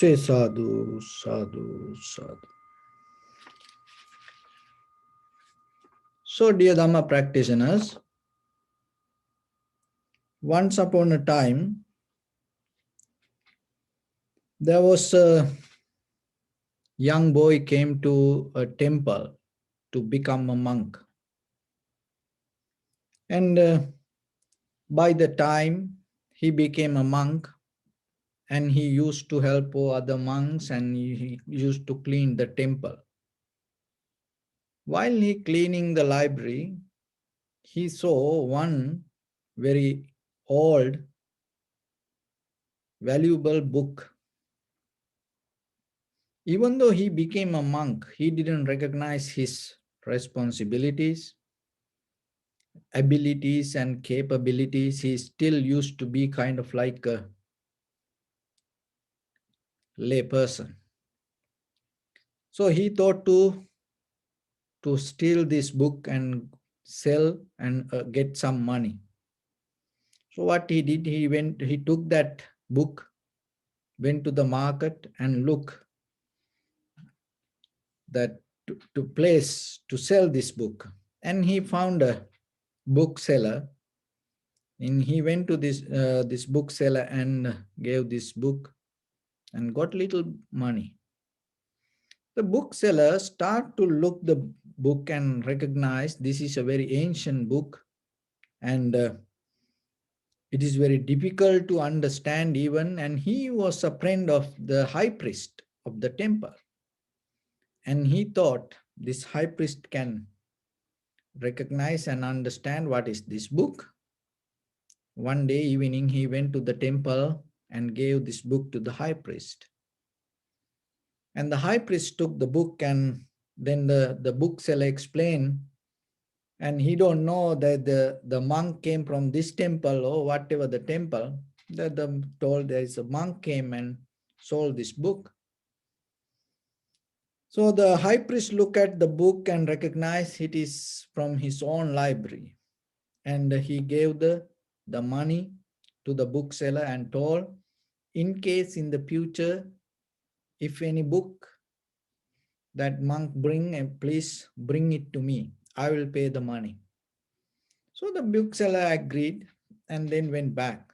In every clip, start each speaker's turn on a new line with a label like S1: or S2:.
S1: Say sadhu, sadhu, sadhu. So, dear Dharma practitioners, once upon a time, there was a young boy came to a temple to become a monk. And by the time he became a monk, and he used to help other monks and he used to clean the temple. While he cleaning the library, he saw one very old, valuable book. Even though he became a monk, he didn't recognize his responsibilities, abilities, and capabilities. He still used to be kind of like a lay person. So he thought to steal this book and sell and get some money. So what he did, he took that book, went to the market and look that to place to sell this book. And he found a bookseller, and he went to this bookseller and gave this book and got little money. The bookseller start to look the book and recognize this is a very ancient book, and it is very difficult to understand even, and he was a friend of the high priest of the temple, and he thought this high priest can recognize and understand what is this book. One day evening he went to the temple and gave this book to the high priest, and the high priest took the book, and then the bookseller explained, and he don't know that the monk came from this temple or whatever the temple, that the told there is a monk came and sold this book. So the high priest looked at the book and recognized it is from his own library, and he gave the money to the bookseller and told, in case in the future if any book that monk bring, and please bring it to me, I will pay the money. So the bookseller agreed and then went back.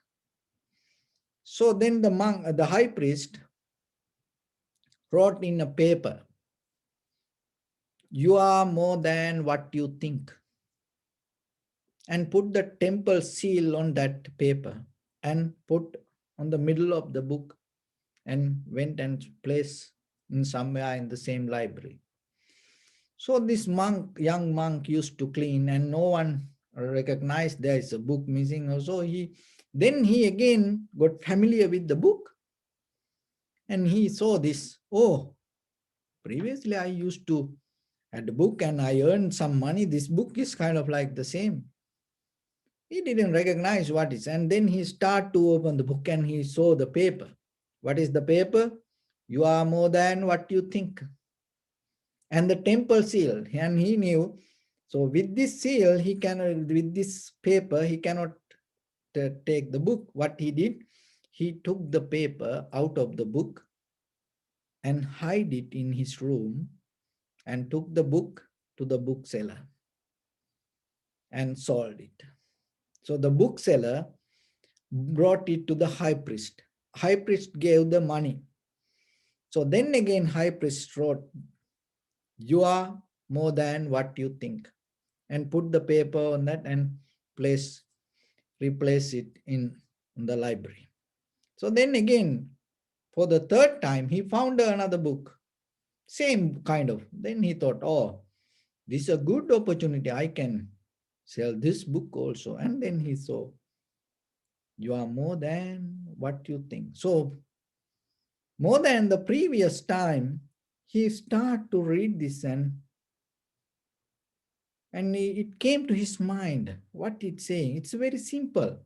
S1: So then the high priest wrote in a paper, you are more than what you think, and put the temple seal on that paper and put on the middle of the book and went and placed in somewhere in the same library. So this young monk used to clean, and no one recognized there is a book missing. So then he again got familiar with the book, and he saw this, oh, previously I used to had the book and I earned some money. This book is kind of like the same. He didn't recognize what is, and then he started to open the book and he saw the paper. What is the paper? You are more than what you think. And the temple seal, and he knew. So with this seal, with this paper, he cannot take the book. What he did, he took the paper out of the book and hide it in his room and took the book to the bookseller and sold it. So the bookseller brought it to the high priest. High priest gave the money. So then again, high priest wrote, you are more than what you think, and put the paper on that and replace it in the library. So then again, for the third time, he found another book, same kind of. Then he thought, oh, this is a good opportunity. I can sell this book also. And then he saw, you are more than what you think. So more than the previous time, he started to read this, and it came to his mind what it's saying. It's very simple,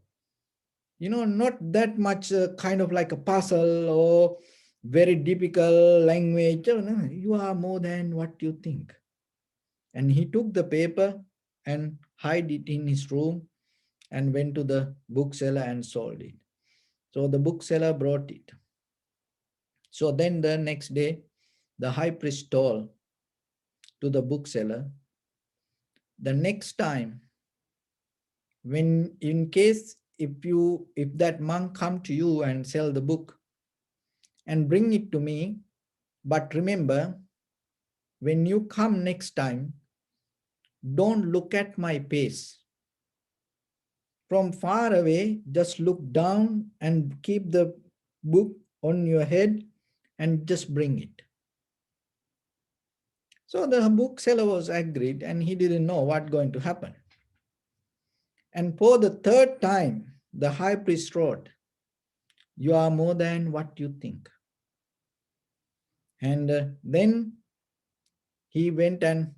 S1: not that much kind of like a puzzle or very difficult language. No, you are more than what you think. And he took the paper and hid it in his room and went to the bookseller and sold it. So the bookseller brought it. So then the next day, the high priest told to the bookseller, the next time, when in case if that monk come to you and sell the book and bring it to me, but remember, when you come next time, don't look at my face. From far away, just look down and keep the book on your head and just bring it. So the bookseller was agreed and he didn't know what going to happen. And for the third time, the high priest wrote, you are more than what you think. And then he went and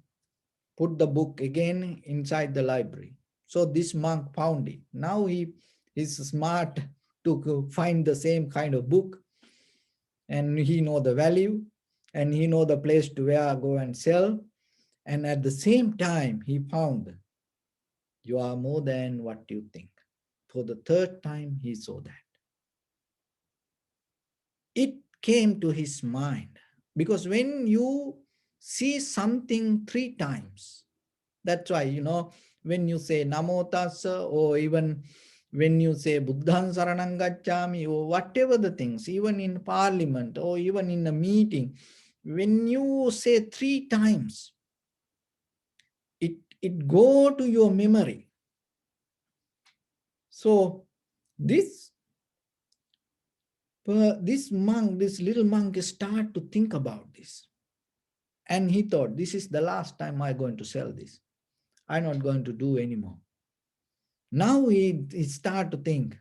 S1: put the book again inside the library. So this monk found it. Now he is smart to find the same kind of book, and he know the value, and he know the place to where go and sell. And at the same time, he found you are more than what you think. For the third time, he saw that. It came to his mind, because when you see something three times, that's why, when you say Namo Tassa, or even when you say Buddhang Saranang Gacchami, or whatever the things, even in parliament or even in a meeting, when you say three times, it go to your memory. So this monk, this little monk, start to think about this. And he thought, this is the last time I'm going to sell this. I'm not going to do anymore. Now he start to think,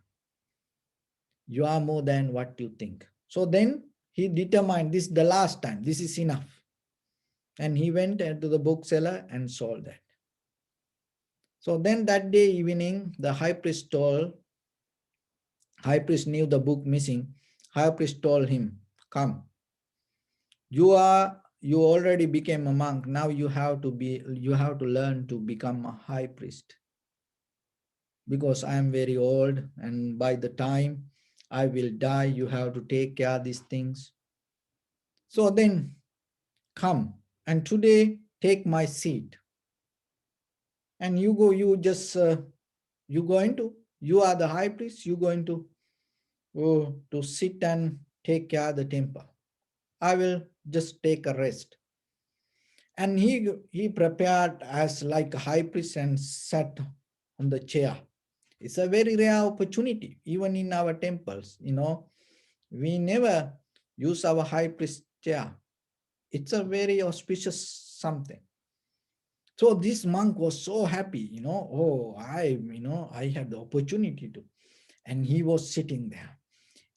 S1: you are more than what you think. So then he determined, this is the last time, this is enough. And he went to the bookseller and sold that. So then that day evening, the high priest knew the book missing. High priest told him, come, you already became a monk. Now you have to learn to become a high priest. Because I am very old, and by the time I will die, you have to take care of these things. So then come, and today take my seat. And you go, you are the high priest, you going to go to sit and take care of the temple. I will just take a rest. And he prepared as like a high priest and sat on the chair. It's a very rare opportunity, even in our temples, we never use our high priest chair. It's a very auspicious something. So this monk was so happy, I had the opportunity to, and he was sitting there.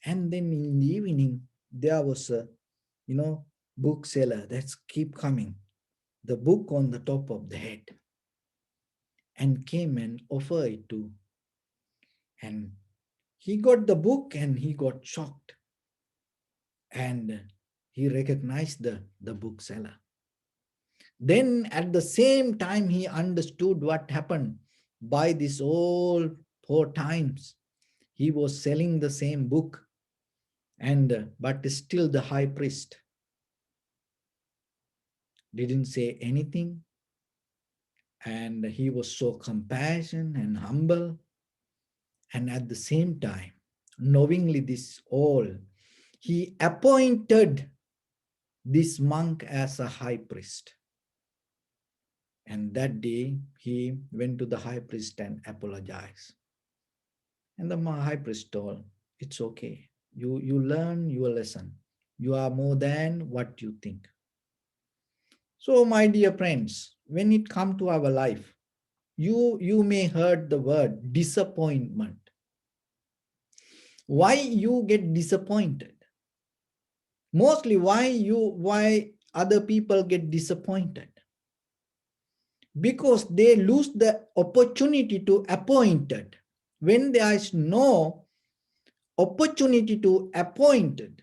S1: And then in the evening, there was a, bookseller that's keep coming, the book on the top of the head, and came and offered it to, and he got the book and he got shocked, and he recognized the bookseller. Then at the same time, he understood what happened. By this all 4 times, he was selling the same book, and but still the high priest didn't say anything, and he was so compassionate and humble. And at the same time, knowingly this all, he appointed this monk as a high priest. And that day, he went to the high priest and apologized. And the high priest told, it's okay. You learn your lesson. You are more than what you think. So, my dear friends, when it comes to our life, you may heard the word disappointment. Why you get disappointed? Mostly why other people get disappointed? Because they lose the opportunity to appointed. When there is no opportunity to appointed,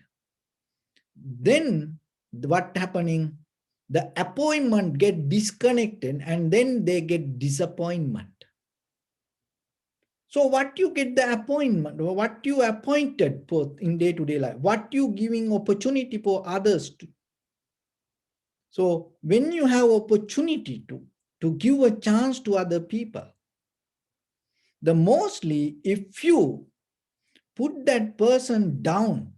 S1: then what happening? The appointment get disconnected, and then they get disappointment. So what you get the appointment, or what you appointed for in day-to-day life, what you giving opportunity for others to. So when you have opportunity to give a chance to other people, the mostly if you put that person down,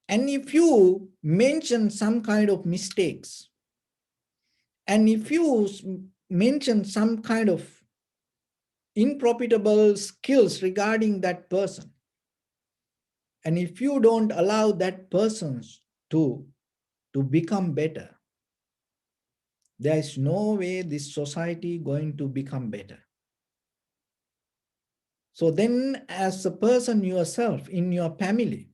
S1: and if you mention some kind of mistakes, and if you mention some kind of unprofitable skills regarding that person, and if you don't allow that person to become better, there is no way this society going to become better. So then as a person yourself in your family,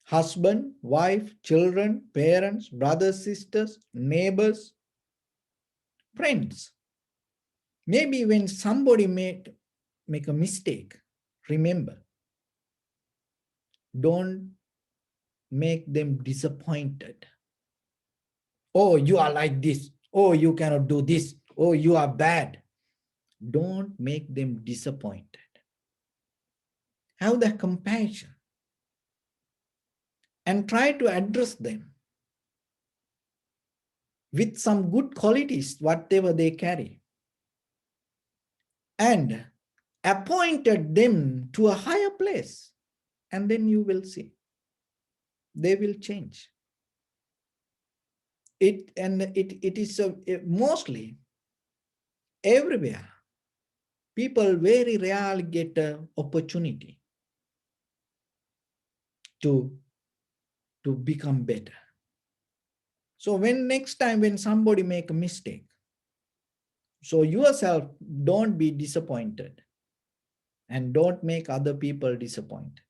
S1: husband, wife, children, parents, brothers, sisters, neighbors, friends, maybe when somebody make a mistake, remember, don't make them disappointed. Oh, you are like this. Oh, you cannot do this. Oh, you are bad. Don't make them disappointed. Have the compassion and try to address them with some good qualities, whatever they carry, and appointed them to a higher place. And then you will see they will change. It is mostly everywhere. People very rarely get an opportunity to become better. So when next time when somebody make a mistake, so yourself don't be disappointed and don't make other people disappointed.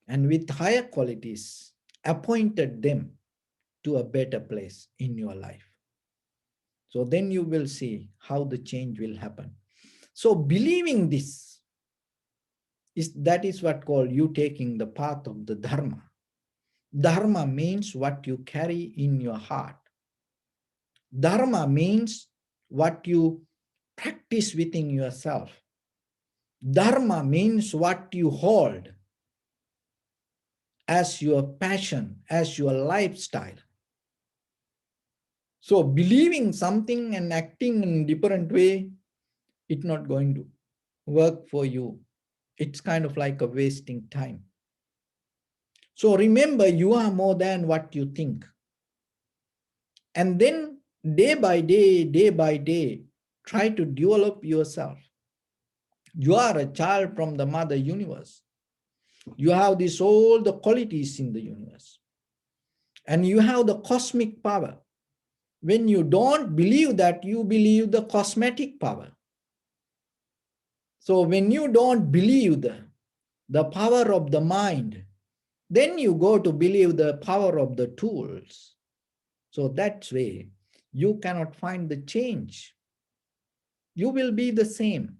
S1: And with higher qualities, appointed them to a better place in your life. So then you will see how the change will happen. So believing this that is what called you taking the path of the Dharma. Dharma means what you carry in your heart. Dharma means what you practice within yourself. Dharma means what you hold as your passion, as your lifestyle. So believing something and acting in a different way, it's not going to work for you. It's kind of like a wasting time. So remember, you are more than what you think. And then day by day, try to develop yourself. You are a child from the mother universe. You have all the qualities in the universe. And you have the cosmic power. When you don't believe that, you believe the cosmetic power. So when you don't believe the power of the mind, then you go to believe the power of the tools. So that way, you cannot find the change. You will be the same.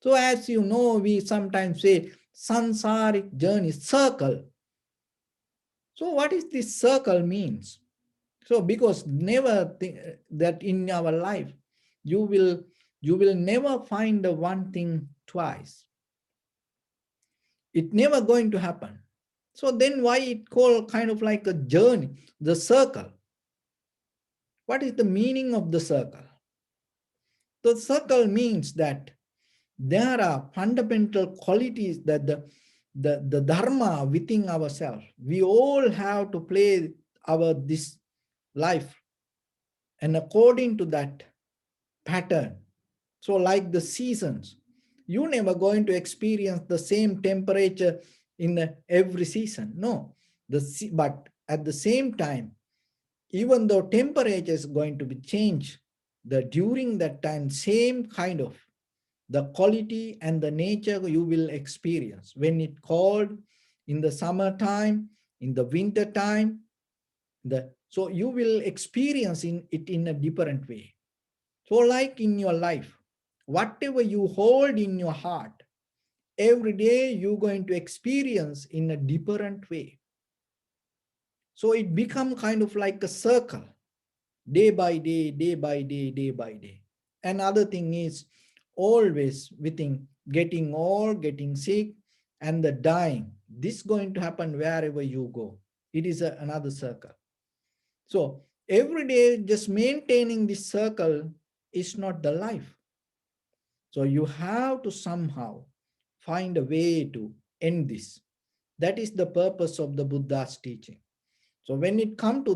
S1: So as you know, we sometimes say, sansaric journey, circle. So what is this circle means? So because never think that in our life, you will never find the one thing twice. It never going to happen. So then why it called kind of like a journey, the circle? What is the meaning of the circle? The circle means that there are fundamental qualities that the dharma within ourselves. We all have to play this life and according to that pattern. So like the seasons, you never going to experience the same temperature in every season. No, but at the same time, even though temperature is going to be changed, during that time, same kind of the quality and the nature you will experience when it cold in the summertime, in the winter time. So you will experience it in a different way. So like in your life, whatever you hold in your heart, every day you're going to experience in a different way. So it become kind of like a circle, day by day, day by day, day by day. Another thing is always within getting old, getting sick, and the dying. This is going to happen wherever you go. It is another circle. So every day just maintaining this circle is not the life. So you have to somehow find a way to end this. That is the purpose of the Buddha's teaching. So when it comes to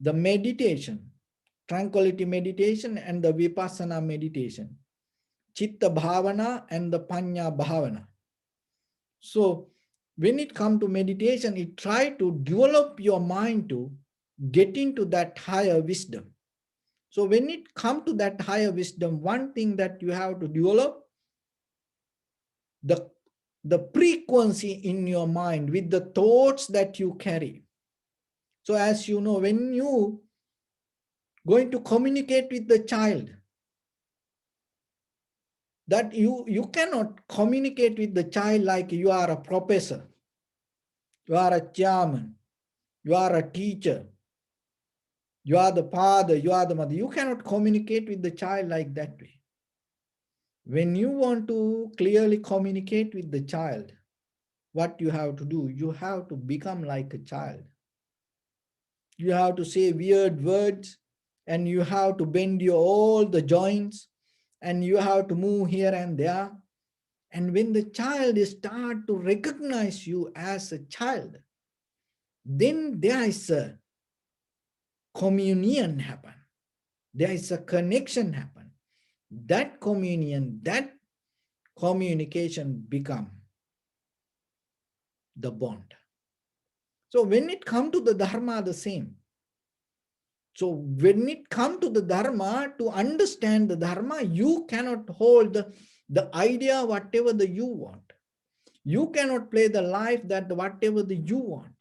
S1: the meditation, tranquility meditation and the vipassana meditation, chitta bhavana and the panya bhavana. So when it comes to meditation, it try to develop your mind to get into that higher wisdom. So when it comes to that higher wisdom, one thing that you have to develop, the, the frequency in your mind with the thoughts that you carry. So as you know, when you going to communicate with the child, that you cannot communicate with the child like you are a professor, you are a chairman, you are a teacher, you are the father, you are the mother. You cannot communicate with the child like that way. When you want to clearly communicate with the child, what you have to do, you have to become like a child. You have to say weird words, and you have to bend your all the joints, and you have to move here and there. And when the child start to recognize you as a child, then there is a communion happen. There is a connection happen. That communion, that communication become the bond. So when it come to the Dharma, the same. So when it come to the Dharma, to understand the Dharma, you cannot hold the idea whatever the you want. You cannot play the life that whatever the you want.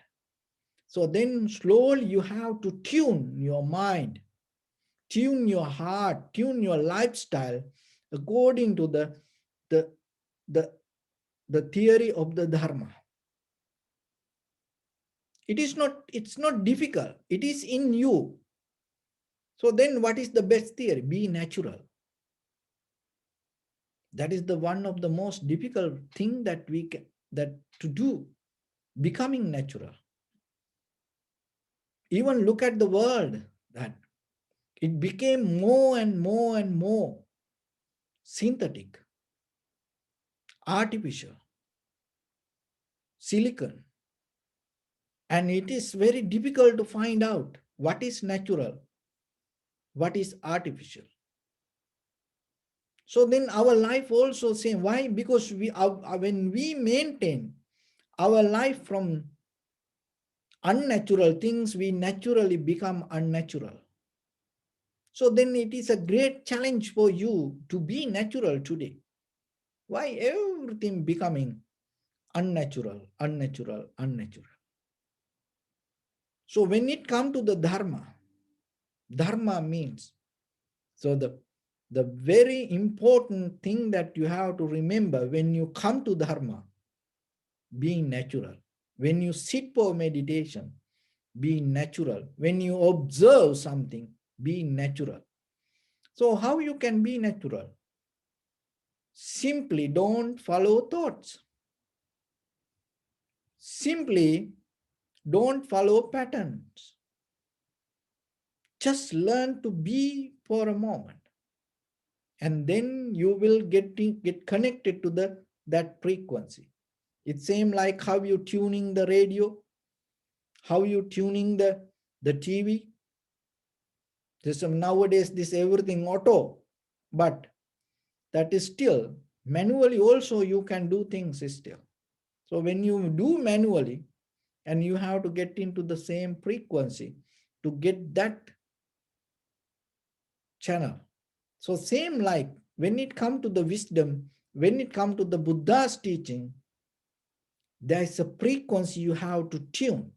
S1: So then slowly you have to tune your mind, tune your heart, tune your lifestyle according to the, the, the theory of the Dharma. It's not difficult. It is in you. So then what is the best theory? Be natural. That is the one of the most difficult thing that we can, that to do, becoming natural. Even look at the world, that it became more and more and more synthetic, artificial, silicon. And it is very difficult to find out what is natural, what is artificial. So then our life also same. Why? Because when we maintain our life from unnatural things, we naturally become unnatural. So then it is a great challenge for you to be natural today. Why everything becoming unnatural, unnatural, unnatural? So when it comes to the Dharma, Dharma means, so the very important thing that you have to remember when you come to Dharma, being natural. When you sit for meditation, be natural. When you observe something, be natural. So how you can be natural? Simply don't follow thoughts. Simply don't follow patterns. Just learn to be for a moment. And then you will get connected to that frequency. It's same like how you tuning the radio, how you tuning the TV. Nowadays, this everything auto, but that is still manually also you can do things still. So when you do manually, and you have to get into the same frequency to get that channel. So same like when it comes to the wisdom, when it comes to the Buddha's teaching, there is a frequency you have to tune.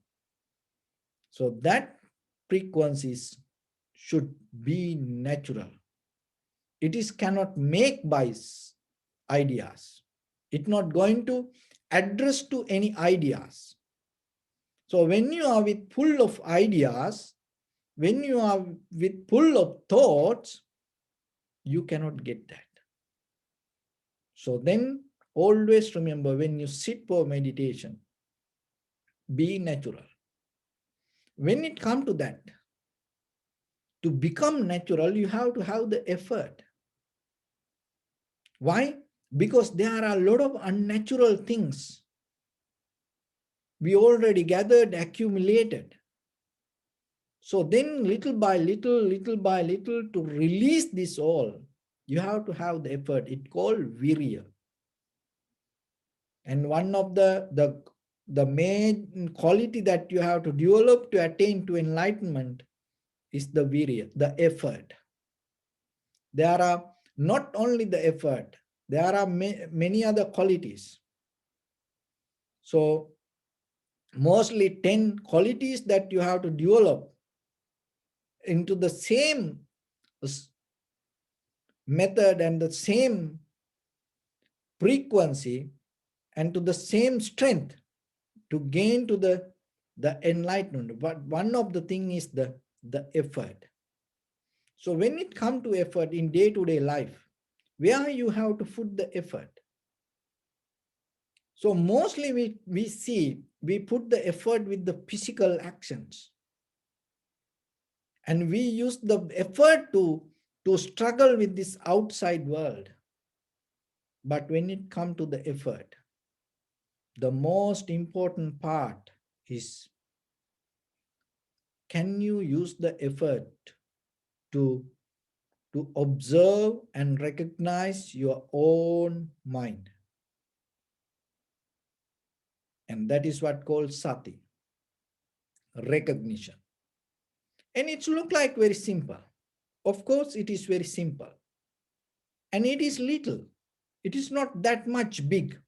S1: So that frequencies should be natural. It is cannot make by ideas. It's not going to address to any ideas. So when you are with full of ideas, when you are with full of thoughts, you cannot get that. So then always remember, when you sit for meditation, be natural. When it comes to that, to become natural, you have to have the effort. Why? Because there are a lot of unnatural things we already gathered, accumulated. So then little by little, to release this all, you have to have the effort. It's called virya. And one of the main quality that you have to develop to attain to enlightenment is the virya, the effort. There are not only the effort, there are many other qualities. So mostly 10 qualities that you have to develop into the same method and the same frequency and to the same strength to gain to the enlightenment. But one of the thing is the effort. So when it comes to effort in day-to-day life, where you have to put the effort. So mostly we put the effort with the physical actions. And we use the effort to struggle with this outside world. But when it comes to the effort, the most important part is, can you use the effort to observe and recognize your own mind? And that is what called sati, recognition. And it look like very simple. Of course, it is very simple. And it is little. It is not that much big.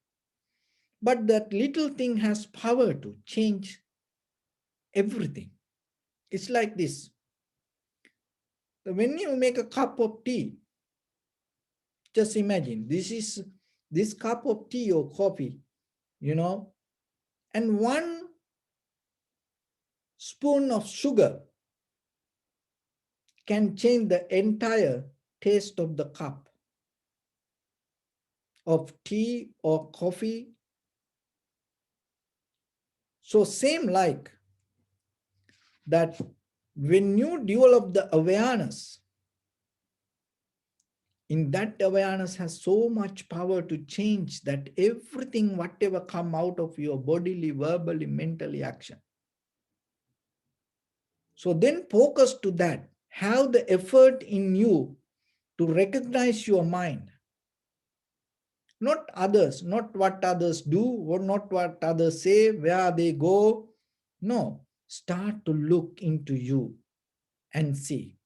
S1: But that little thing has power to change everything. It's like this. When you make a cup of tea, just imagine this cup of tea or coffee, and 1 spoon of sugar can change the entire taste of the cup of tea or coffee. So same like that, when you develop the awareness, in that awareness has so much power to change that everything, whatever come out of your bodily, verbally, mentally action. So then focus to that. Have the effort in you to recognize your mind. Not others, not what others do, or not what others say, where they go. No, start to look into you and see.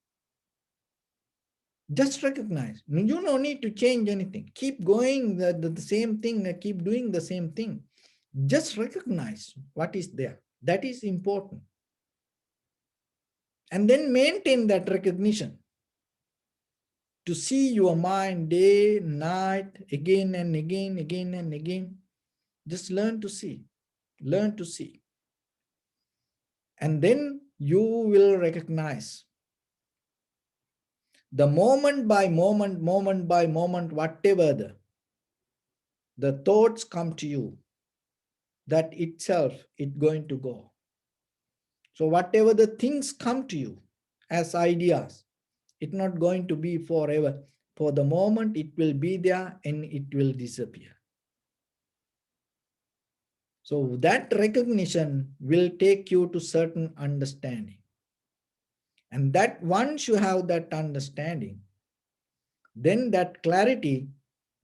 S1: Just recognize. You don't need to change anything. Keep going the same thing, keep doing the same thing. Just recognize what is there. That is important. And then maintain that recognition. To see your mind day, night, again and again, again and again. Just learn to see. Learn to see. And then you will recognize the moment by moment, whatever the thoughts come to you, that itself it's going to go. So whatever the things come to you as ideas, it's not going to be forever. For the moment, it will be there and it will disappear. So that recognition will take you to certain understanding. And that once you have that understanding, then that clarity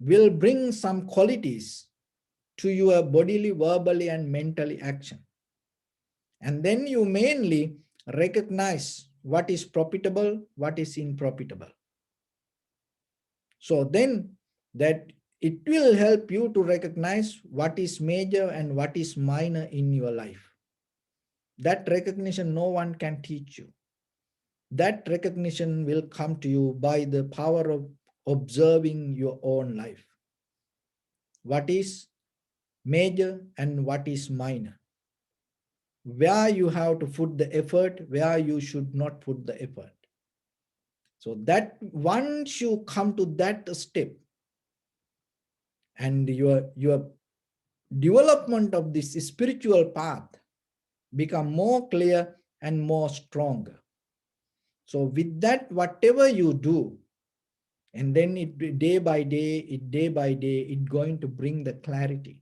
S1: will bring some qualities to your bodily, verbally, and mentally action. And then you mainly recognize what is profitable, what is unprofitable. So then that it will help you to recognize what is major and what is minor in your life. That recognition no one can teach you. That recognition will come to you by the power of observing your own life. What is major and what is minor? Where you have to put the effort, where you should not put the effort. So that once you come to that step, and your development of this spiritual path become more clear and more stronger. So with that, whatever you do, and then it day by day, it going to bring the clarity,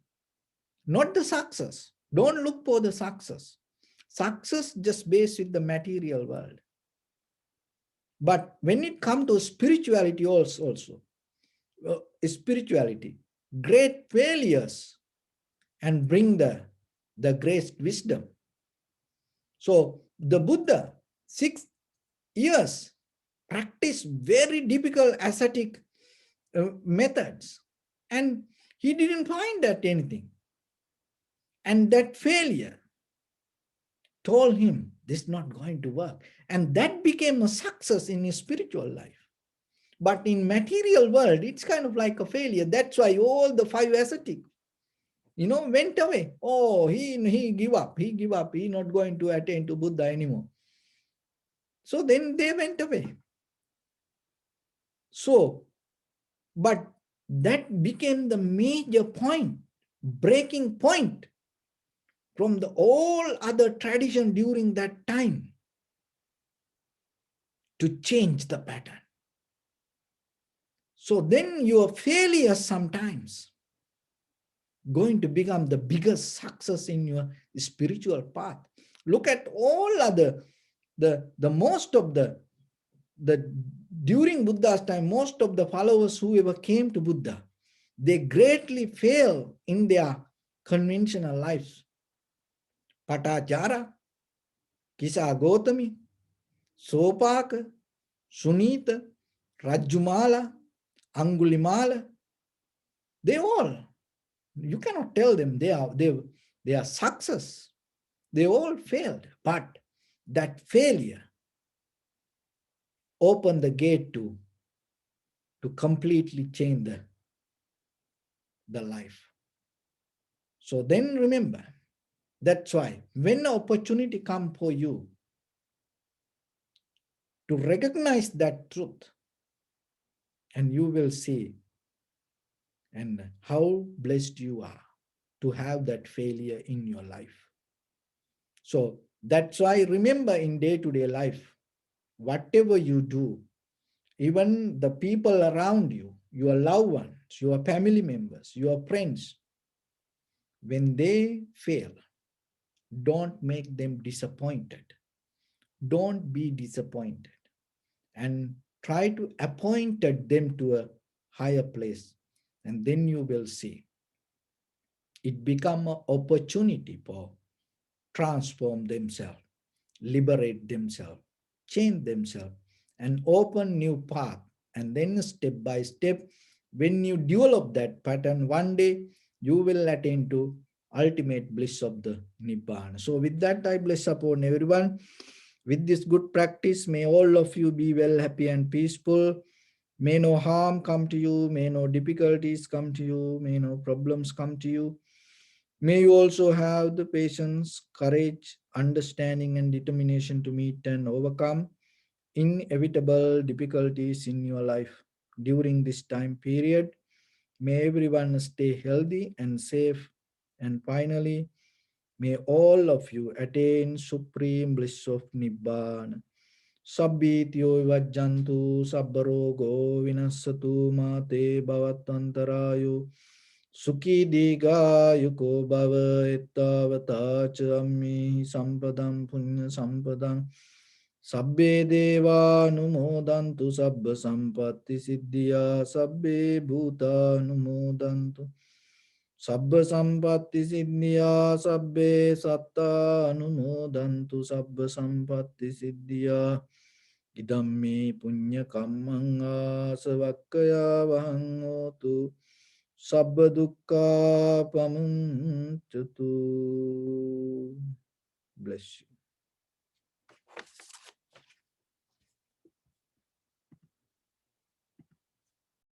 S1: not the success. Don't look for the success. Success just based with the material world. But when it comes to spirituality also spirituality, great failures and bring the great wisdom. So the Buddha, 6 years, practiced very difficult ascetic methods, and he didn't find that anything. And that failure told him this is not going to work. And that became a success in his spiritual life. But in material world, it's kind of like a failure. That's why all the 5 ascetic, went away. Oh, he give up. He give up. He not going to attain to Buddha anymore. So then they went away. So, but that became the major point, breaking point from the all other tradition during that time to change the pattern. So then your failure sometimes going to become the biggest success in your spiritual path. Look at all other, the most of the during Buddha's time, most of the followers who ever came to Buddha, they greatly fail in their conventional lives. Patachara, Kisa Gotami, Sopaka, Sunita, Rajumala, Angulimala, they all, you cannot tell them they are success. They all failed, but that failure opened the gate to completely change the life. So then remember, that's why when the opportunity comes for you to recognize that truth, and you will see and how blessed you are to have that failure in your life. So that's why remember in day-to-day life, whatever you do, even the people around you, your loved ones, your family members, your friends, when they fail, don't make them disappointed. Don't be disappointed, and try to appoint them to a higher place. And then you will see it become an opportunity for transform themselves, liberate themselves, change themselves, and open new path. And then step by step, when you develop that pattern, one day you will attain to ultimate bliss of the Nibbana. So with that, I bless upon everyone. With this good practice, may all of you be well, happy and peaceful. May no harm come to you, may no difficulties come to you, may no problems come to you. May you also have the patience, courage, understanding, and determination to meet and overcome inevitable difficulties in your life during this time period. May everyone stay healthy and safe. And finally, may all of you attain supreme bliss of Nibbana. Sabbityo vajjantu sabbarogo vinassatu mate bhavatantarayo Sukhi diga yuko bhava ettavata cha ammi sampadam punya sampadam sabbe deva numodantu sabba sampatti siddhya sabbe bhuta numodantu sabba sampatti siddhya sabbe satta numodantu sabba sampatti siddhya idammi punya kammang asavakkaya vahang hotu Sabba dukkha pamuncatu. Bless you.